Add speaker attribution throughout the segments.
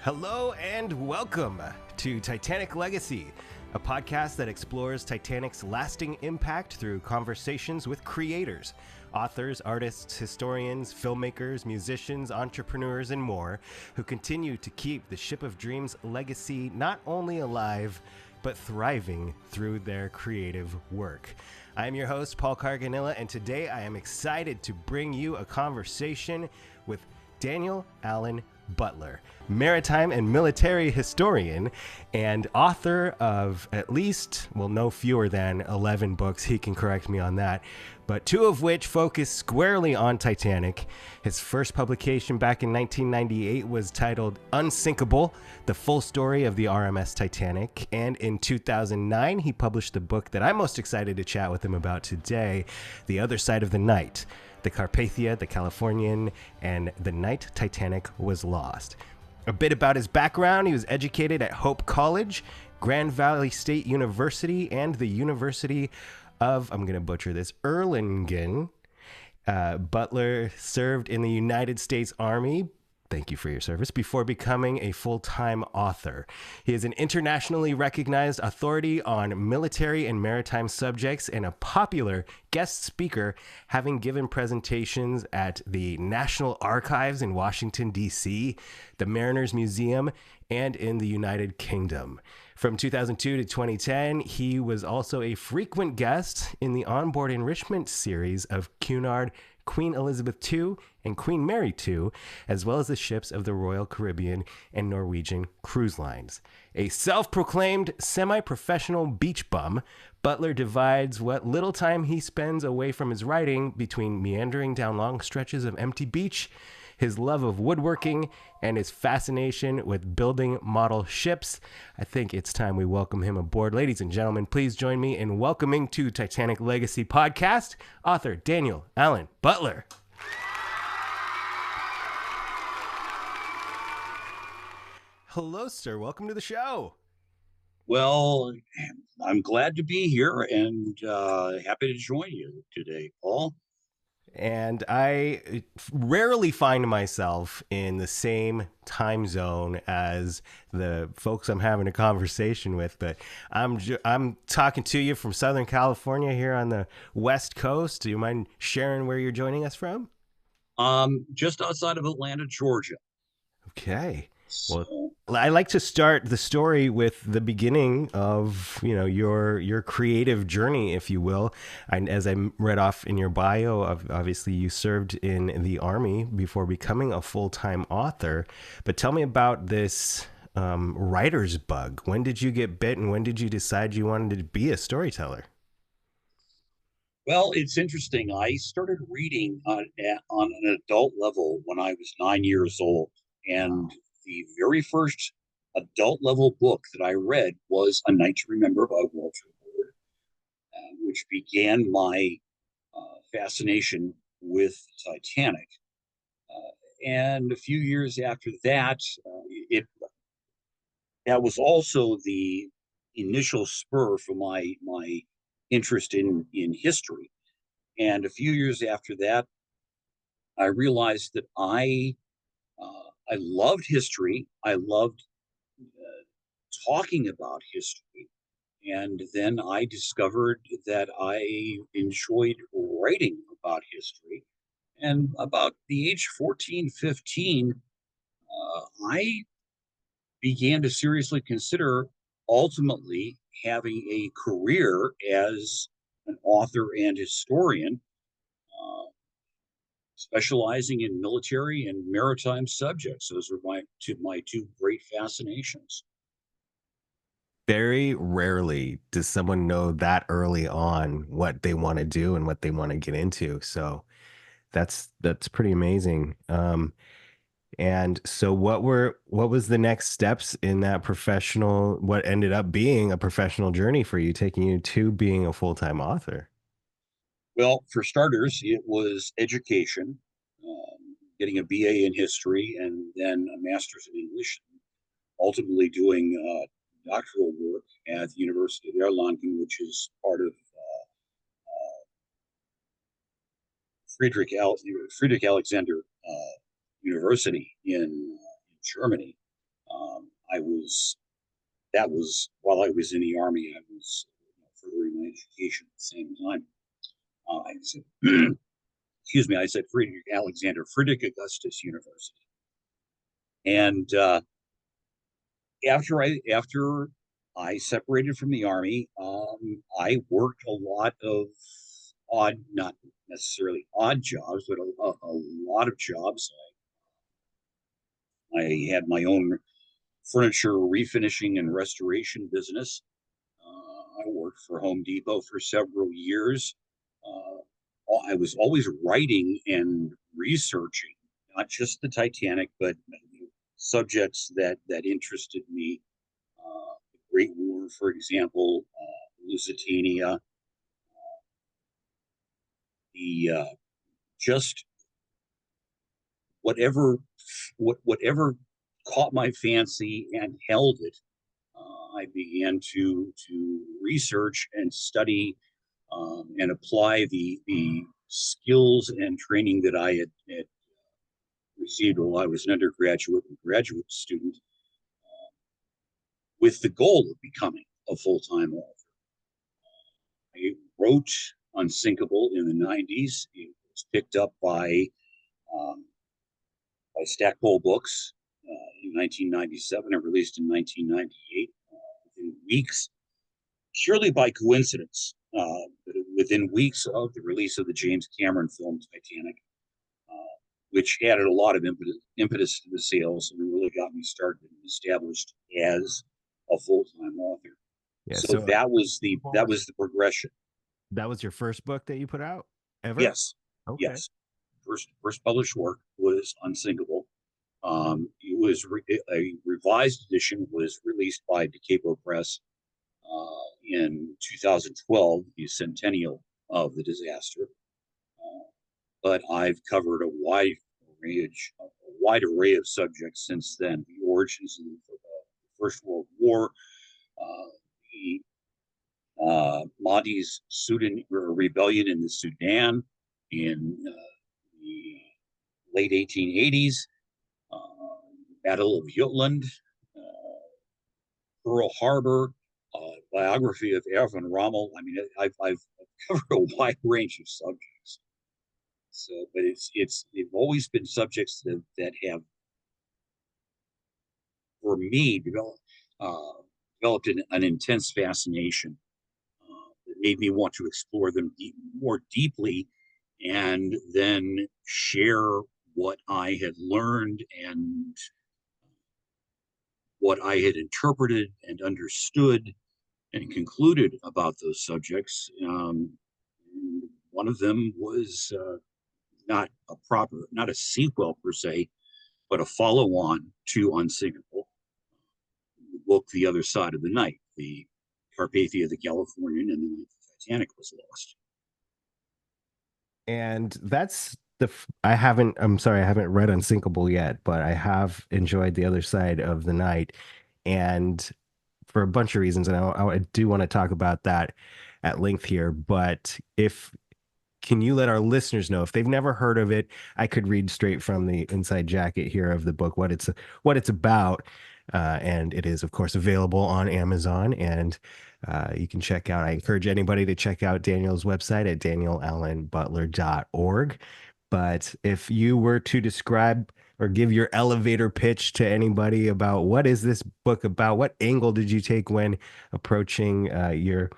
Speaker 1: Hello and welcome to Titanic Legacy, a podcast that explores Titanic's lasting impact through conversations with creators, authors, artists, historians, filmmakers, musicians, entrepreneurs, and more who continue to keep the Ship of Dreams legacy not only alive, but thriving through their creative work. I am your host, Paul Carganilla, and today I am excited to bring you a conversation with Daniel Allen Butler, maritime and military historian and author of at least, well, no fewer than 11 books. He can correct me on that, but 2 of which focus squarely on Titanic. His first publication back in 1998 was titled Unsinkable, the full story of the RMS Titanic. And in 2009, he published the book that I'm most excited to chat with him about today, The Other Side of the Night: The Carpathia, the Californian, and the Night Titanic Was Lost. A bit about his background: he was educated at Hope College, Grand Valley State University, and the University of, I'm going to butcher this, Erlangen. Butler served in the United States Army. Thank you for your service. Before becoming a full-time author. He is an internationally recognized authority on military and maritime subjects and a popular guest speaker, having given presentations at the National Archives in Washington, D.C., the Mariners Museum, and in the United Kingdom. From 2002 to 2010, he was also a frequent guest in the onboard enrichment series of Cunard, Queen Elizabeth II, and Queen Mary II, as well as the ships of the Royal Caribbean and Norwegian cruise lines. A self-proclaimed semi-professional beach bum, Butler divides what little time he spends away from his writing between meandering down long stretches of empty beach, his love of woodworking, and his fascination with building model ships. I think it's time we welcome him aboard. Ladies and gentlemen, please join me in welcoming to Titanic Legacy Podcast, author Daniel Allen Butler. Hello, sir. Welcome to the show.
Speaker 2: Well, I'm glad to be here and happy to join you today, Paul.
Speaker 1: And I rarely find myself in the same time zone as the folks I'm having a conversation with, but I'm talking to you from Southern California here on the West Coast. Do you mind sharing where you're joining us from?
Speaker 2: Just outside of Atlanta, Georgia.
Speaker 1: Okay. Well,
Speaker 2: So,
Speaker 1: I like to start the story with the beginning of, your creative journey, if you will. As I read off in your bio, obviously you served in the Army before becoming a full-time author. But tell me about this writer's bug. When did you get bit, and when did you decide you wanted to be a storyteller?
Speaker 2: well, it's interesting. I started reading on an adult level when I was 9 years old. And the very first adult level book that I read was A Night to Remember by Walter Miller, which began my fascination with Titanic. And a few years after that, it that was also the initial spur for my interest in history. And a few years after that, I realized that I loved history. I loved talking about history. And then I discovered that I enjoyed writing about history. And about the age 14, 15, I began to seriously consider ultimately having a career as an author and historian, uh, specializing in military and maritime subjects. Those are my two great fascinations.
Speaker 1: Very rarely does someone know that early on what they want to do and what they want to get into. So that's pretty amazing. And so what was the next steps in that what ended up being a professional journey for you, taking you to being a full-time author?
Speaker 2: Well, for starters, it was education, getting a BA in history and then a master's in English, ultimately doing doctoral work at the University of Erlangen, which is part of Friedrich Alexander University in Germany. I was that was while I was in the Army. I was furthering my education at the same time. I said, excuse me, I said Friedrich Augustus University. And after I separated from the Army, I worked a lot of not necessarily odd jobs, but a lot of jobs. I had my own furniture refinishing and restoration business. I worked for Home Depot for several years. I was always writing and researching, not just the Titanic, but subjects that interested me. The Great War, for example, Lusitania, the just whatever whatever caught my fancy and held it. I began to research and study and apply the skills and training that I had received while I was an undergraduate and graduate student, with the goal of becoming a full-time author. I wrote Unsinkable in the 90s. It was picked up by Stackpole Books in 1997 and released in 1998. Within weeks, surely by coincidence, but within weeks of the release of the James Cameron film Titanic, which added a lot of impetus to the sales and really got me started and established as a full-time author. Yeah, so that was the progression.
Speaker 1: That was your first book that you put out ever?
Speaker 2: Yes. Okay. Yes. First published work was Unsinkable. It was a revised edition was released by DeCapo Press in 2012, the centennial of the disaster. But I've covered a wide array of subjects since then: the origins of the First World War, the Mahdi's Sudan rebellion in the Sudan in the late 1880s, Battle of Jutland, Pearl Harbor, biography of Erwin Rommel. I mean, I've covered a wide range of subjects. So, but they've always been subjects that have, for me, developed an intense fascination that made me want to explore them more deeply, and then share what I had learned and what I had interpreted and understood and concluded about those subjects. One of them was not a sequel per se, but a follow-on to Unsinkable, the book The Other Side of the Night, the Carpathia, the Californian, and then the Titanic was lost.
Speaker 1: And that's I'm sorry, I haven't read Unsinkable yet, but I have enjoyed The Other Side of the Night, and for a bunch of reasons, and I do want to talk about that at length here. But can you let our listeners know, if they've never heard of it? I could read straight from the inside jacket here of the book what it's about, and it is, of course, available on Amazon, and you can check out. I encourage anybody to check out Daniel's website at danielallenbutler.org. But if you were to describe or give your elevator pitch to anybody about what is this book about, what angle did you take when approaching your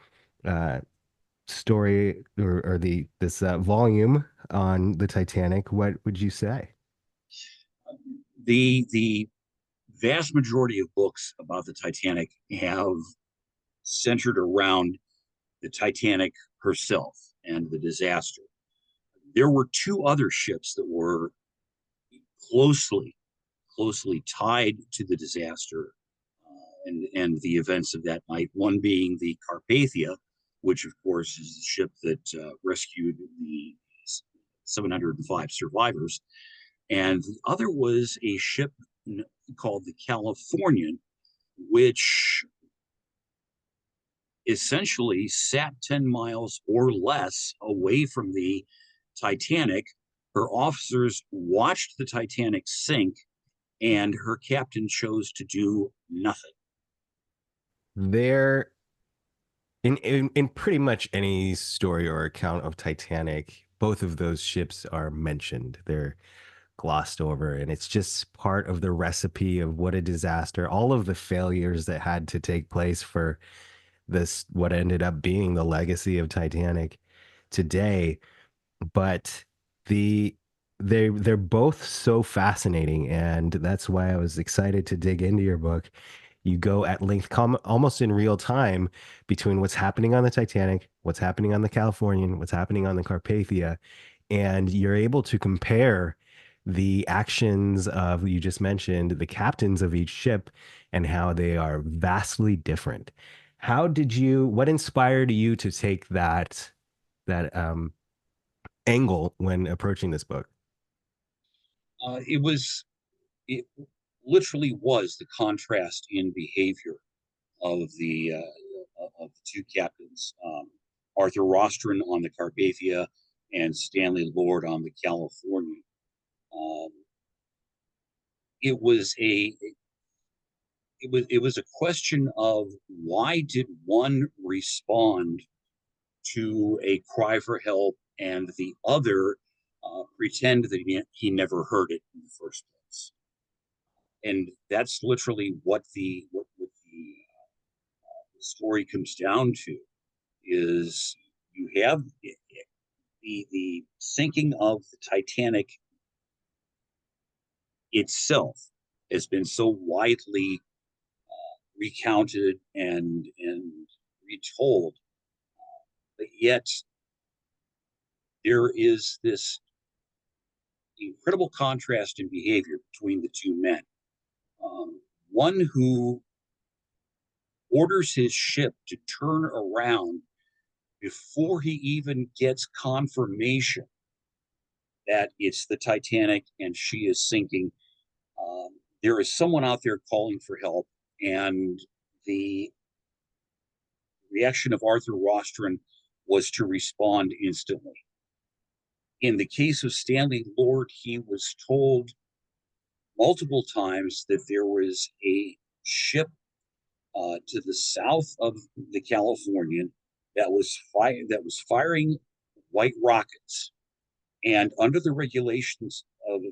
Speaker 1: story or this volume on the Titanic, what would you say?
Speaker 2: The vast majority of books about the Titanic have centered around the Titanic herself and the disaster. There were two other ships that were closely tied to the disaster and the events of that night. One being the Carpathia, which of course is the ship that rescued the 705 survivors, and the other was a ship called the Californian, which essentially sat 10 miles or less away from the Titanic. Her officers watched the Titanic sink and her captain chose to do nothing.
Speaker 1: There, in pretty much any story or account of Titanic, both of those ships are mentioned. They're glossed over, and it's just part of the recipe of what a disaster, all of the failures that had to take place for this, what ended up being the legacy of Titanic today. But the they're both so fascinating, and that's why I was excited to dig into your book. You go at length, almost in real time, between what's happening on the Titanic, what's happening on the Californian, what's happening on the Carpathia, and you're able to compare the actions of, you just mentioned, the captains of each ship and how they are vastly different. What inspired you to take that angle when approaching this book?
Speaker 2: It literally was the contrast in behavior of the two captains, Arthur Rostron on the Carpathia and Stanley Lord on the Californian. Um, it was a it was a question of why did one respond to a cry for help and the other pretend that he never heard it in the first place. And that's literally what the story comes down to is you have the sinking of the Titanic itself has been so widely recounted and retold, but yet there is this incredible contrast in behavior between the two men. One who orders his ship to turn around before he even gets confirmation that it's the Titanic and she is sinking. There is someone out there calling for help, and the reaction of Arthur Rostron was to respond instantly. In the case of Stanley Lord, he was told multiple times that there was a ship to the south of the Californian that was firing white rockets, and under the regulations of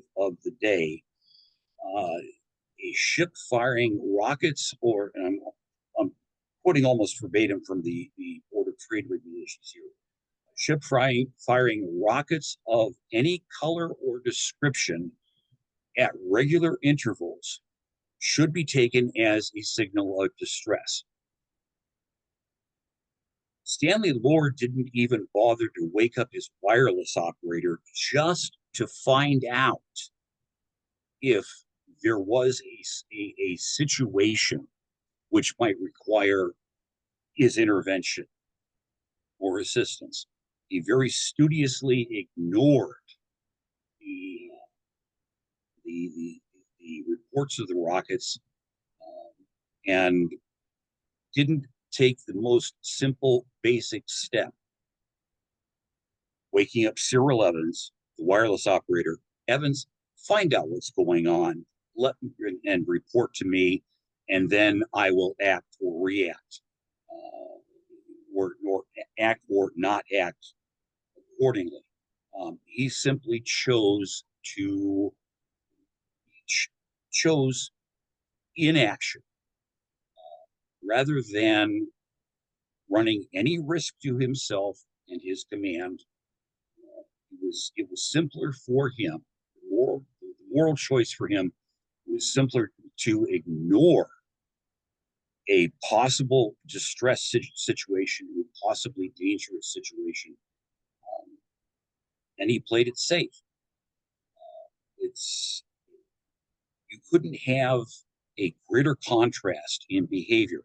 Speaker 2: the day, a ship firing rockets, or I'm quoting almost verbatim from the Board of Trade regulations here. Ship firing rockets of any color or description at regular intervals should be taken as a signal of distress. Stanley Lord didn't even bother to wake up his wireless operator just to find out if there was a situation which might require his intervention or assistance. He very studiously ignored the the reports of the rockets, and didn't take the most simple, basic step. Waking up Cyril Evans, the wireless operator. Evans, find out what's going on, and report to me, and then I will act or react, or act or not act accordingly. He simply chose inaction rather than running any risk to himself and his command. It was simpler for him. The moral choice for him was simpler to ignore a possible distress situation, a possibly dangerous situation, and he played it safe. It's You couldn't have a greater contrast in behavior.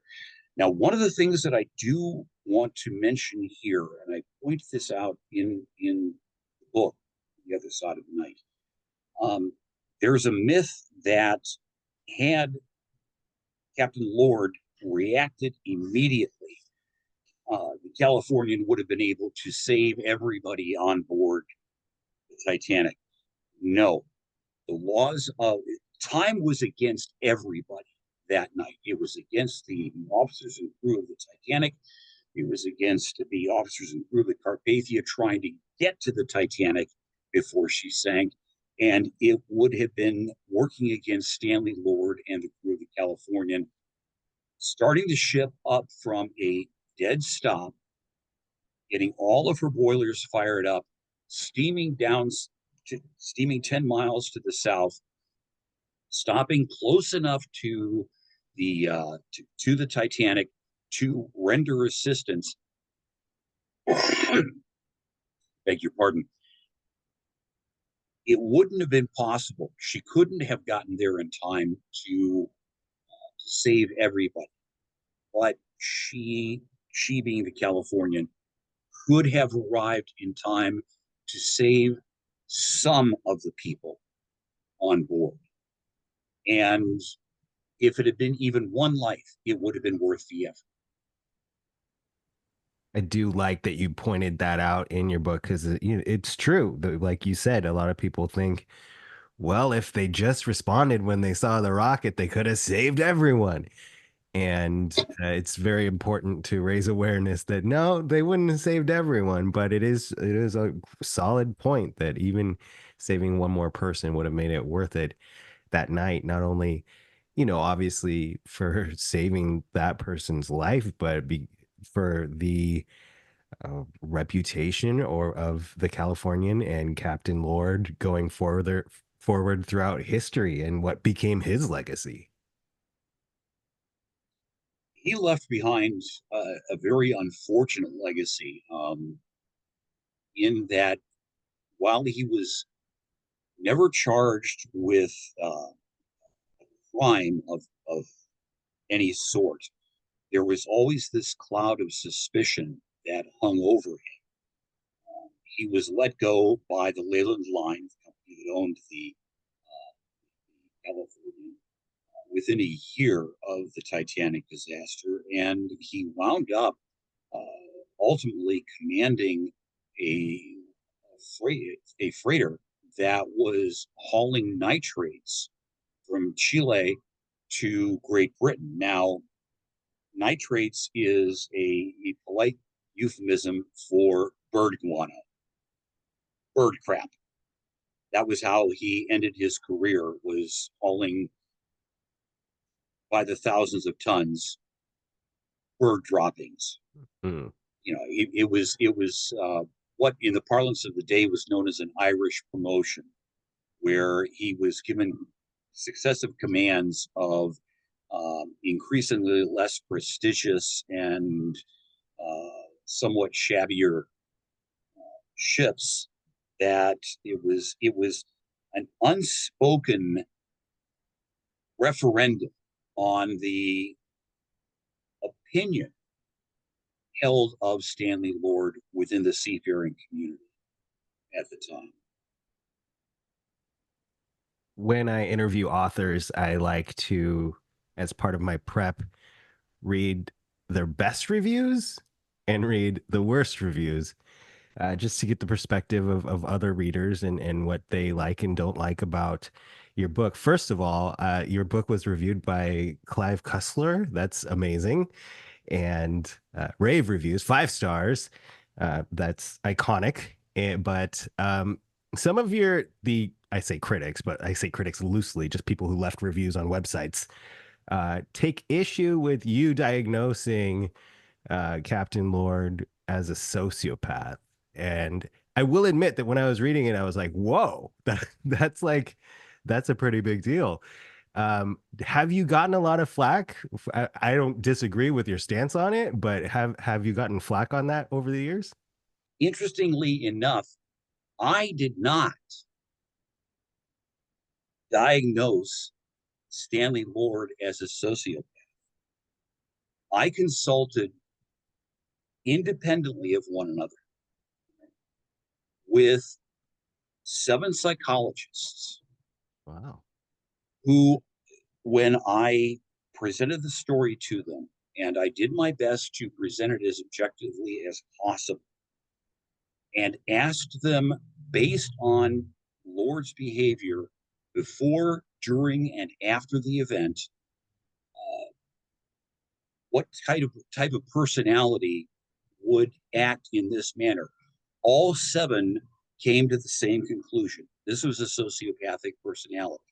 Speaker 2: Now, one of the things that I do want to mention here, and I point this out in the book, The Other Side of the Night, there's a myth that had Captain Lord reacted immediately, the Californian would have been able to save everybody on board the Titanic. No, the laws of time was against everybody that night. It was against the officers and crew of the Titanic. It was against the officers and crew of the Carpathia trying to get to the Titanic before she sank. And it would have been working against Stanley Lord and the crew of the Californian, starting the ship up from a dead stop, getting all of her boilers fired up, steaming 10 miles to the south, stopping close enough to the Titanic to render assistance. Beg your pardon. It wouldn't have been possible. She couldn't have gotten there in time to save everybody. But she being the Californian, could have arrived in time to save some of the people on board. And if it had been even one life, it would have been worth the effort.
Speaker 1: I do like that you pointed that out in your book because it's true. Like you said, a lot of people think, well, if they just responded when they saw the rocket, they could have saved everyone. And it's very important to raise awareness that no, they wouldn't have saved everyone, but it is a solid point that even saving one more person would have made it worth it that night. Not only, obviously for saving that person's life, but for the reputation or of the Californian and Captain Lord going forward throughout history and what became his legacy.
Speaker 2: He left behind a very unfortunate legacy, in that while he was never charged with a crime of any sort, there was always this cloud of suspicion that hung over him. He was let go by the Leyland Line, the company that owned the Californian, within a year of the Titanic disaster, and he wound up uh, ultimately commanding a, a freighter that was hauling nitrates from Chile to Great Britain. Now, nitrates is a polite euphemism for bird guano, bird crap. That was how he ended his career, was hauling by the thousands of tons bird droppings.
Speaker 1: Hmm.
Speaker 2: It was what in the parlance of the day was known as an Irish promotion, where he was given successive commands of increasingly less prestigious and somewhat shabbier ships. That it was an unspoken referendum on the opinion held of Stanley Lord within the seafaring community at the time.
Speaker 1: When I interview authors, I like to, as part of my prep, read their best reviews and read the worst reviews, just to get the perspective of other readers and what they like and don't like about your book. First of all, your book was reviewed by Clive Cussler. That's amazing. And rave reviews, 5 stars. That's iconic. But some of I say critics, but I say critics loosely, just people who left reviews on websites, take issue with you diagnosing Captain Lord as a sociopath. And I will admit that when I was reading it, I was like, whoa, that's a pretty big deal. Have you gotten a lot of flack? I don't disagree with your stance on it, but have you gotten flack on that over the years?
Speaker 2: Interestingly enough, I did not diagnose Stanley Lord as a sociopath. I consulted independently of one another with 7 psychologists
Speaker 1: Wow.
Speaker 2: who, when I presented the story to them, and I did my best to present it as objectively as possible, and asked them, based on Lord's behavior before, during and after the event, what type of personality would act in this manner. All 7 came to the same conclusion. This was a sociopathic personality.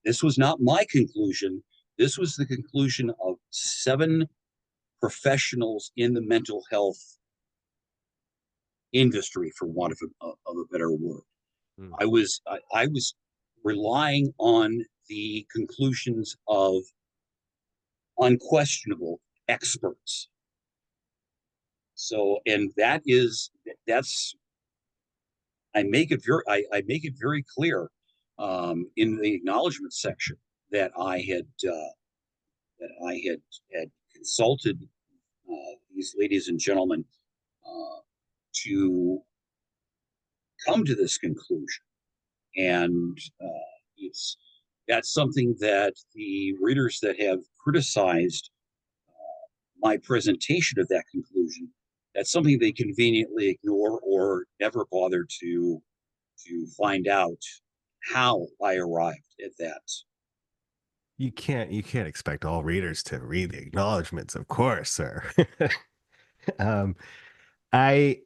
Speaker 2: This was not my conclusion. This was the conclusion of 7 professionals in the mental health industry, for want of a better word.
Speaker 1: Mm.
Speaker 2: I was relying on the conclusions of unquestionable experts. So, and that's I make it very clear in the acknowledgement section that I had consulted these ladies and gentlemen to come to this conclusion, and it's that's something that the readers that have criticized my presentation of that conclusion, that's something they conveniently ignore or never bother to find out how I arrived at that.
Speaker 1: You can't expect all readers to read the acknowledgments, of course, sir. um, I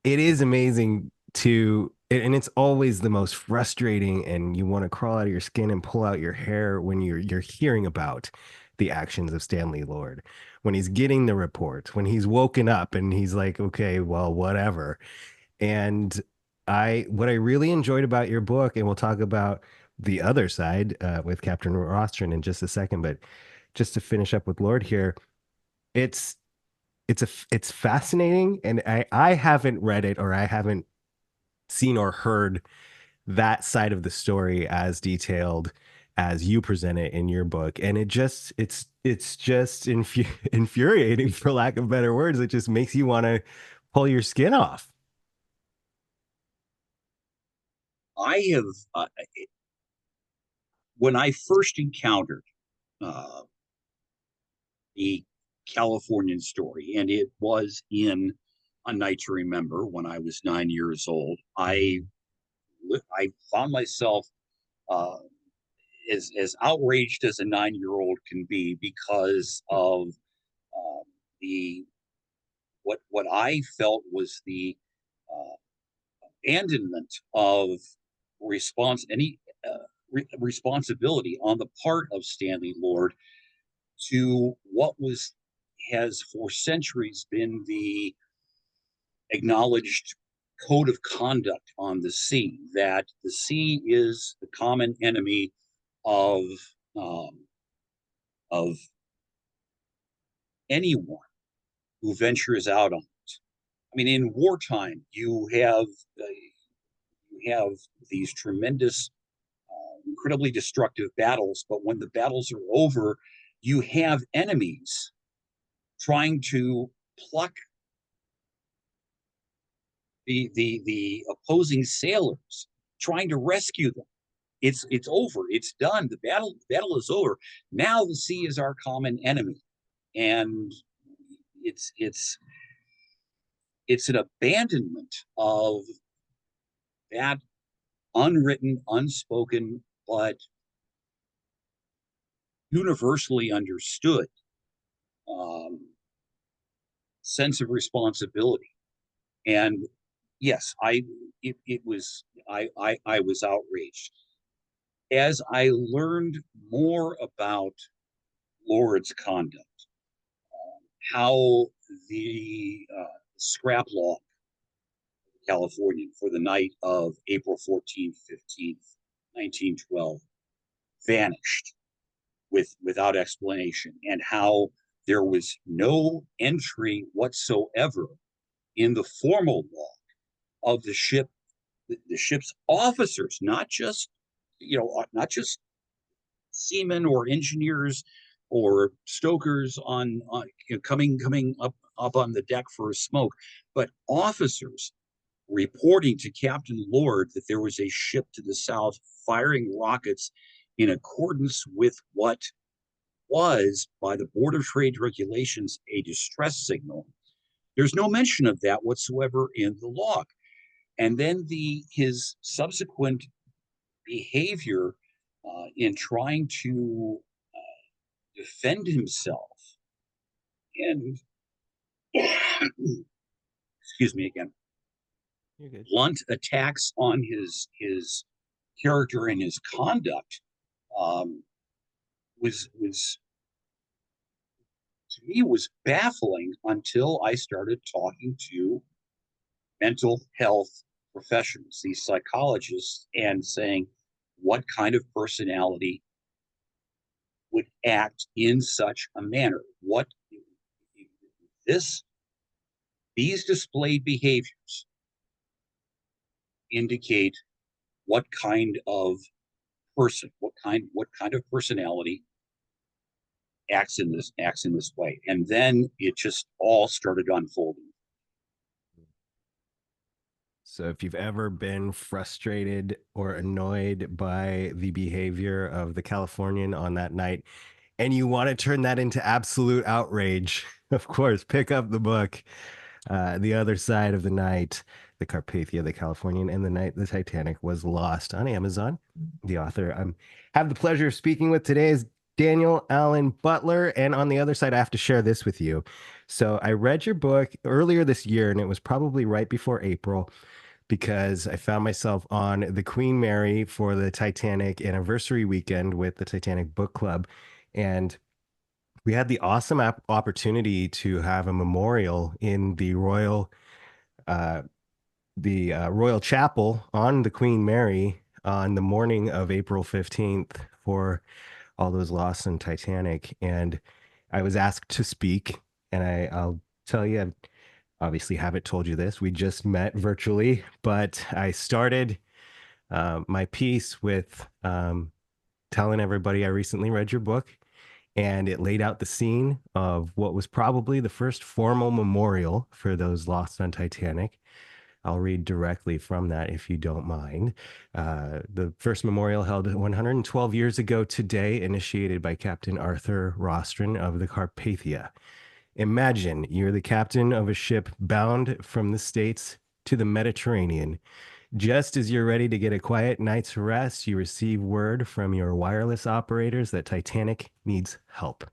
Speaker 1: it is amazing and it's always the most frustrating, and you want to crawl out of your skin and pull out your hair when you're hearing about the actions of Stanley Lord, when he's getting the report, when he's woken up and he's like, okay, well, whatever. And what I really enjoyed about your book, and we'll talk about the other side with Captain Rostron in just a second, but just to finish up with Lord here, it's it's fascinating, and I haven't read it, or I haven't seen or heard that side of the story as detailed as you present it in your book, and it's just infuriating, for lack of better words. It just makes you want to pull your skin off.
Speaker 2: I have when I first encountered uh, the Californian story, and it was in A Night to Remember when I was 9 years old. I found myself uh, as outraged as a 9-year-old can be because of the what I felt was the uh, abandonment of any responsibility on the part of Stanley Lord to what has for centuries been the acknowledged code of conduct on the sea, that the sea is the common enemy of um, of anyone who ventures out on it. I mean, in wartime, you have these tremendous, incredibly destructive battles, but when the battles are over, you have enemies trying to pluck the opposing sailors, trying to rescue them. It's over. It's done. The battle is over. Now the sea is our common enemy, and it's it's it's an abandonment of that unwritten, unspoken, but universally understood um, sense of responsibility. And yes, it was I was outraged as I learned more about Lord's conduct, how the scrap log Californian for the night of April 14th, 15th, 1912 vanished without explanation, and how there was no entry whatsoever in the formal log of the ship's officers, not just seamen or engineers or stokers on coming up on the deck for a smoke, but officers reporting to Captain Lord that there was a ship to the south firing rockets in accordance with what was, by the Board of Trade regulations, a distress signal. There's no mention of that whatsoever in the log. And then his subsequent behavior in trying to defend himself and, excuse me again,
Speaker 1: You're good.
Speaker 2: blunt attacks on his character and his conduct, um, was to me was baffling until I started talking to mental health professionals, these psychologists, and saying what kind of personality would act in such a manner. What this these displayed behaviors indicate what kind of person, what kind of personality acts in this way. And then it just all started unfolding.
Speaker 1: So if you've ever been frustrated or annoyed by the behavior of the Californian on that night, and you want to turn that into absolute outrage, of course, pick up the book, The Other Side of the Night, The Carpathia, The Californian, and the Night the Titanic Was Lost on Amazon. The author I have the pleasure of speaking with today is Daniel Allen Butler. And on the other side, I have to share this with you. So I read your book earlier this year, and it was probably right before April because I found myself on the Queen Mary for the Titanic anniversary weekend with the Titanic Book Club. And we had the awesome opportunity to have a memorial in uh, the Royal Chapel on the Queen Mary on the morning of April 15th for all those lost in Titanic. And I was asked to speak, and I'll tell you, I obviously haven't told you this. We just met virtually, but I started my piece with telling everybody I recently read your book, and it laid out the scene of what was probably the first formal memorial for those lost on Titanic. I'll read directly from that if you don't mind. The first memorial held 112 years ago today, initiated by Captain Arthur Rostron of the Carpathia. Imagine you're the captain of a ship bound from the States to the Mediterranean. Just as you're ready to get a quiet night's rest, you receive word from your wireless operators that Titanic needs help.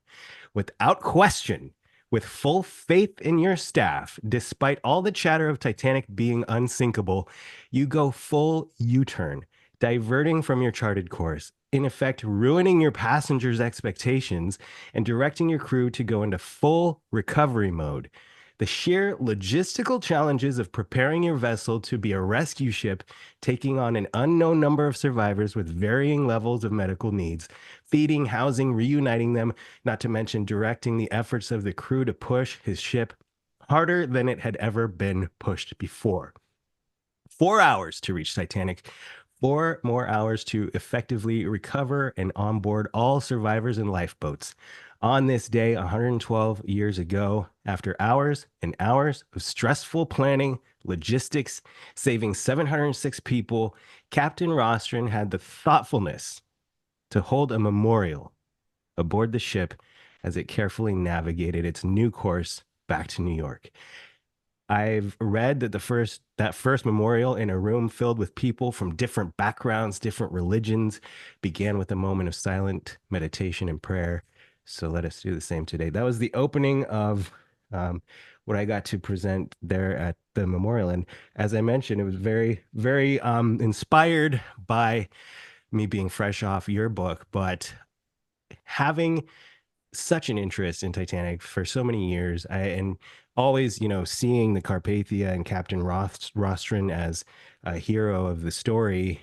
Speaker 1: Without question, with full faith in your staff, despite all the chatter of Titanic being unsinkable, you go full U turn, diverting from your charted course, in effect, ruining your passengers' expectations and directing your crew to go into full recovery mode. The sheer logistical challenges of preparing your vessel to be a rescue ship, taking on an unknown number of survivors with varying levels of medical needs, feeding, housing, reuniting them, not to mention directing the efforts of the crew to push his ship harder than it had ever been pushed before. 4 hours to reach Titanic, 4 more hours to effectively recover and onboard all survivors in lifeboats. On this day, 112 years ago, after hours and hours of stressful planning, logistics, saving 706 people, Captain Rostron had the thoughtfulness to hold a memorial aboard the ship as it carefully navigated its new course back to New York. I've read that that first memorial in a room filled with people from different backgrounds, different religions, began with a moment of silent meditation and prayer. So let us do the same today. That was the opening of what I got to present there at the memorial, and as I mentioned, it was very, very inspired by me being fresh off your book, but having such an interest in Titanic for so many years, and always, seeing the Carpathia and Captain Rostron as a hero of the story.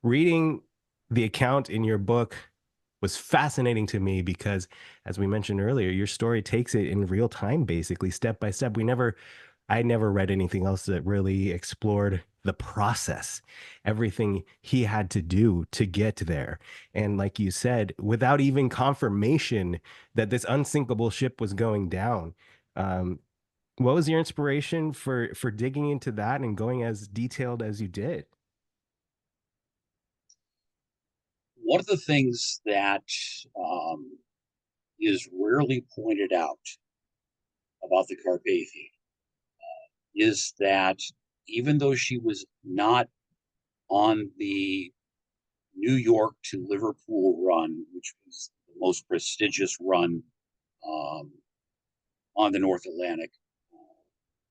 Speaker 1: Reading the account in your book was fascinating to me because, as we mentioned earlier, your story takes it in real time, basically step by step. I never read anything else that really explored the process, everything he had to do to get there. And like you said, without even confirmation that this unsinkable ship was going down. Um, what was your inspiration for digging into that and going as detailed as you did?
Speaker 2: One of the things that is rarely pointed out about the Carpathia is that even though she was not on the New York to Liverpool run, which was the most prestigious run um, on the North Atlantic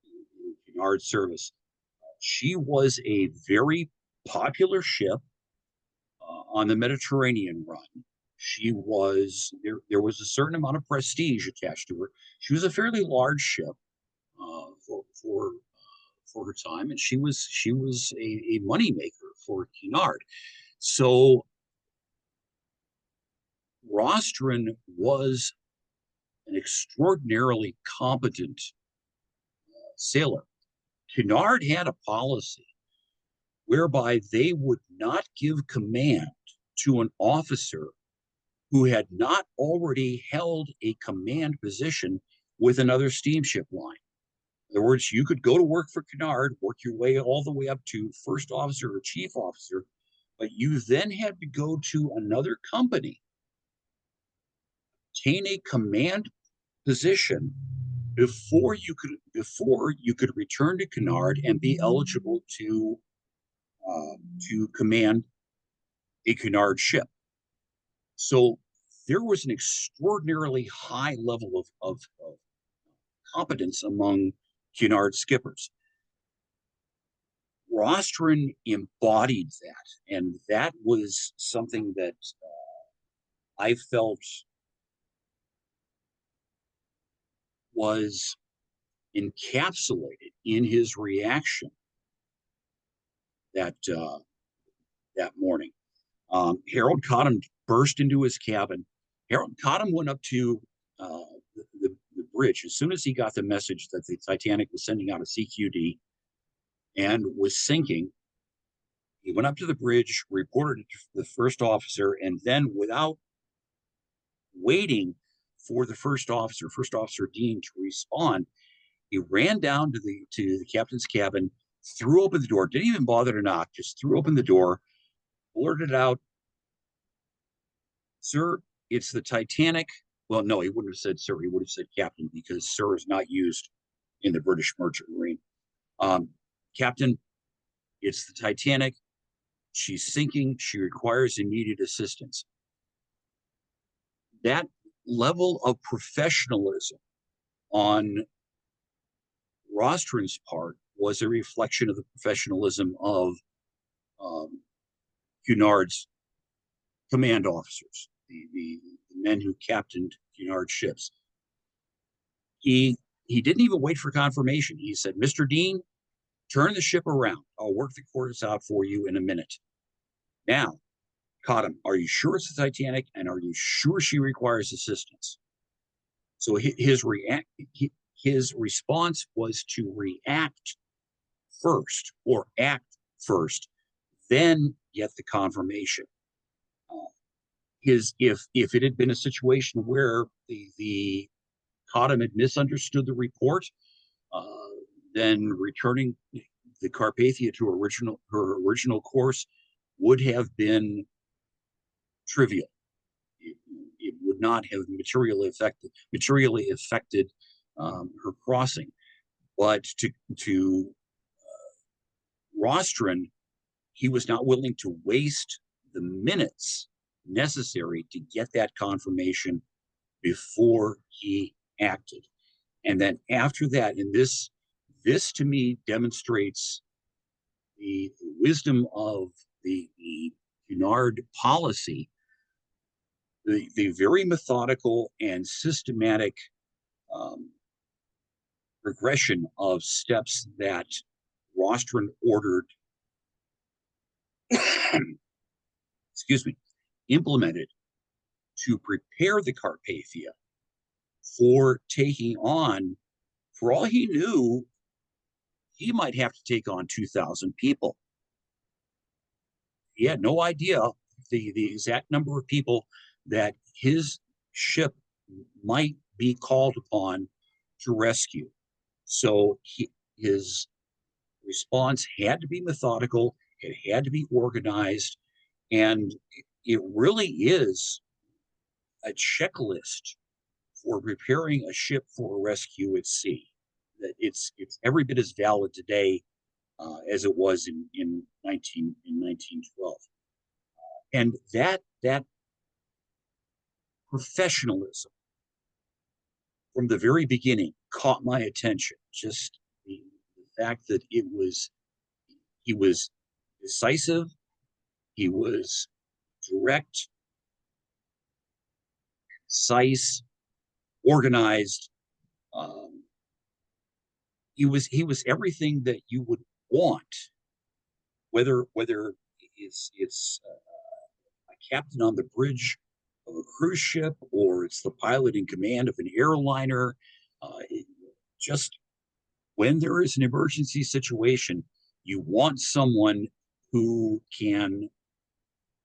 Speaker 2: in Cunard service. She was a very popular ship on the Mediterranean run. She was there was a certain amount of prestige attached to her. She was a fairly large ship for her time, and she was a moneymaker for Cunard. So Rostron was an extraordinarily competent sailor. Cunard had a policy whereby they would not give command to an officer who had not already held a command position with another steamship line. In other words, you could go to work for Cunard, work your way all the way up to first officer or chief officer, but you then had to go to another company, obtain a command position before you could return to Cunard and be eligible to command a Cunard ship. So there was an extraordinarily high level of competence among Cunard skippers. Rostron embodied that, and that was something that I felt was encapsulated in his reaction that morning. Harold Cottam burst into his cabin. Harold Cottam went up to the bridge as soon as he got the message that the Titanic was sending out a CQD and was sinking. He went up to the bridge, reported it to the first officer, and then, without waiting for the First Officer Dean, to respond, he ran down to the captain's cabin, threw open the door, didn't even bother to knock, just threw open the door, blurted out, "Sir, it's the Titanic." Well, no, he wouldn't have said sir. He would have said captain, because sir is not used in the British merchant marine. Captain, it's the Titanic. She's sinking. She requires immediate assistance. That level of professionalism on Rostron's part was a reflection of the professionalism of Cunard's command officers, the men who captained Cunard ships. He didn't even wait for confirmation. He said, "Mr. Dean, turn the ship around. I'll work the course out for you in a minute. Now, Cottam, are you sure it's the Titanic, and are you sure she requires assistance?" So his response was to react first, or act first, then get the confirmation. If it had been a situation where the Cottam had misunderstood the report, then returning the Carpathia to her original course would have been trivial. It would not have materially affected her crossing. But to Rostron, he was not willing to waste the minutes necessary to get that confirmation before he acted. And then after that, and this to me demonstrates the wisdom of the Cunard policy, the very methodical and systematic progression of steps that Rostron ordered, excuse me, implemented to prepare the Carpathia for taking on, for all he knew, he might have to take on 2,000 people. He had no idea the exact number of people that his ship might be called upon to rescue. So his response had to be methodical, it had to be organized, and it really is a checklist for preparing a ship for a rescue at sea. That it's every bit as valid today as it was in 1912. And that professionalism from the very beginning caught my attention. Just the fact that he was decisive, he was direct, concise, organized. Um, he was everything that you would want, whether it's a captain on the bridge of a cruise ship or it's the pilot in command of an airliner. Just when there is an emergency situation, you want someone who can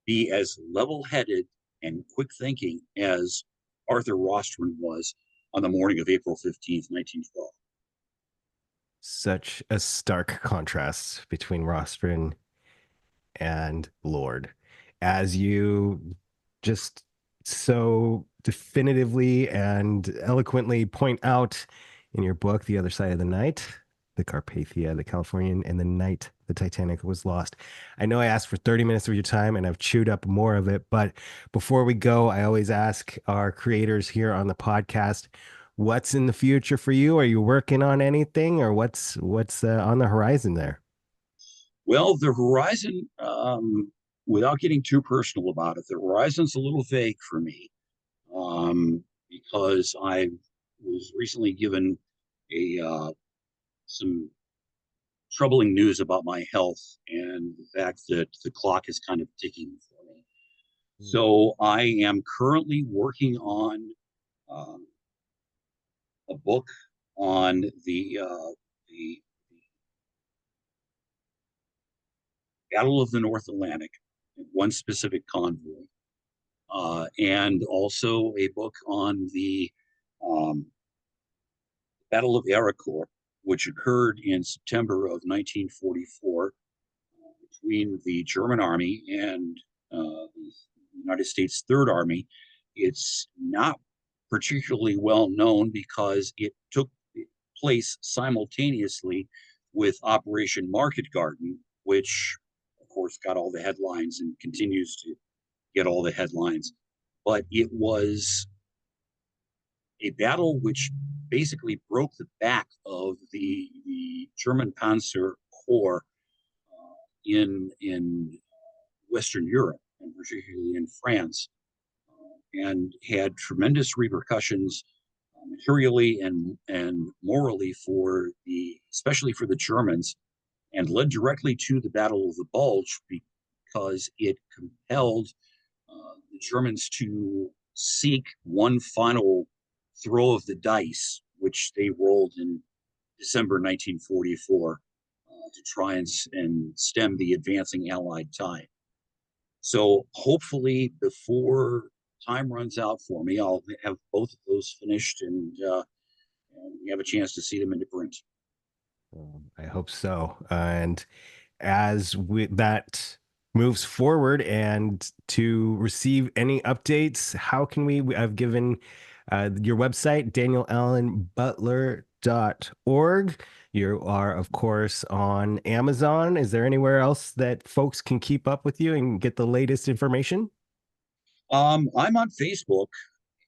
Speaker 2: be as level-headed and quick thinking as Arthur Rostron was on the morning of April 15th, 1912.
Speaker 1: Such a stark contrast between Rostron and Lord, as you just so definitively and eloquently point out in your book, The Other Side of the Night, the Carpathia, the Californian, and the night the Titanic was lost. I know I asked for 30 minutes of your time and I've chewed up more of it, but before we go, I always ask our creators here on the podcast, what's in the future for you? Are you working on anything, or what's on the horizon there?
Speaker 2: Well, the horizon, without getting too personal about it, the horizon's a little vague for me, because I was recently given a some troubling news about my health and the fact that the clock is kind of ticking for me. So I am currently working on um, a book on the Battle of the North Atlantic, one specific convoy, and also a book on the um, Battle of Aricourt, which occurred in September of 1944 between the German army and the United States Third Army. It's not particularly well known because it took place simultaneously with Operation Market Garden, which, of course, got all the headlines and continues to get all the headlines. But it was a battle which basically broke the back of the German Panzer Corps in Western Europe, and particularly in France, and had tremendous repercussions materially and morally for especially for the Germans, and led directly to the Battle of the Bulge because it compelled the Germans to seek one final throw of the dice, which they rolled in December 1944 to try and stem the advancing Allied tide. So hopefully, before time runs out for me, I'll have both of those finished, and we have a chance to see them into print.
Speaker 1: I hope so. And that moves forward, and to receive any updates, how can I've given your website, DanielAllenButler.org. You are, of course, on Amazon. Is there anywhere else that folks can keep up with you and get the latest information?
Speaker 2: I'm on Facebook,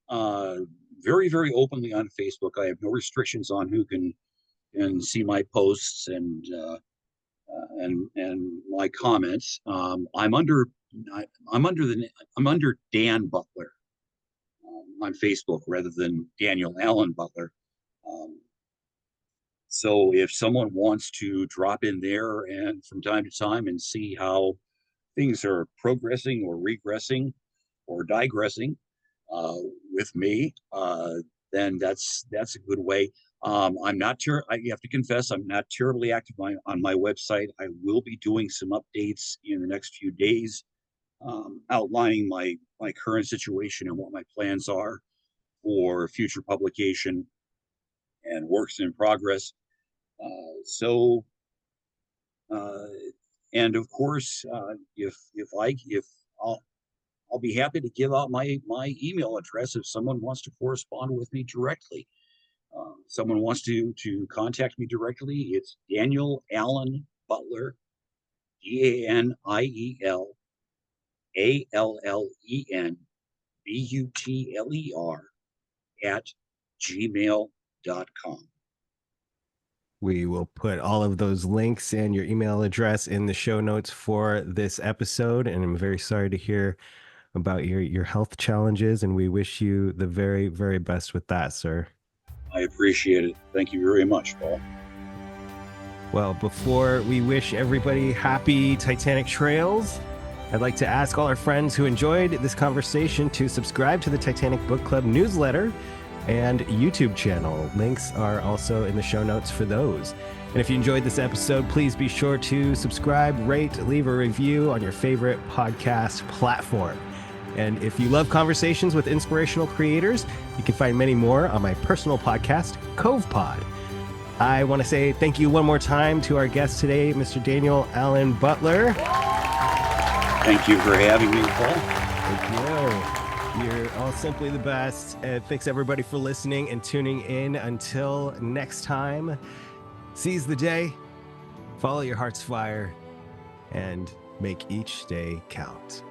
Speaker 2: uh, very, very openly on Facebook. I have no restrictions on who can see my posts and my comments. I'm under Dan Butler on Facebook rather than Daniel Allen Butler. Um, so if someone wants to drop in there and from time to time and see how things are progressing or regressing or digressing uh, with me, then that's a good way. I'm not sure. I have to confess, I'm not terribly active on my website. I will be doing some updates in the next few days, outlining my current situation and what my plans are for future publication and works in progress. So, uh, and of course, if I'll be happy to give out my email address if someone wants to correspond with me directly. Someone wants to contact me directly, it's Daniel Allen Butler, DANIEL ALLENBUTLER at gmail.com.
Speaker 1: We will put all of those links and your email address in the show notes for this episode. And I'm very sorry to hear about your health challenges, and we wish you the very, very best with that, sir.
Speaker 2: I appreciate it. Thank you very much, Paul.
Speaker 1: Well, before we wish everybody happy Titanic trails, I'd like to ask all our friends who enjoyed this conversation to subscribe to the Titanic Book Club newsletter and YouTube channel. Links are also in the show notes for those. And if you enjoyed this episode, please be sure to subscribe, rate, leave a review on your favorite podcast platform. And if you love conversations with inspirational creators, you can find many more on my personal podcast, Cove Pod. I want to say thank you one more time to our guest today, Mr. Daniel Allen Butler.
Speaker 2: Thank you for having me, Paul.
Speaker 1: Thank you. You're all simply the best. Thanks everybody for listening and tuning in. Until next time, seize the day, follow your heart's fire, and make each day count.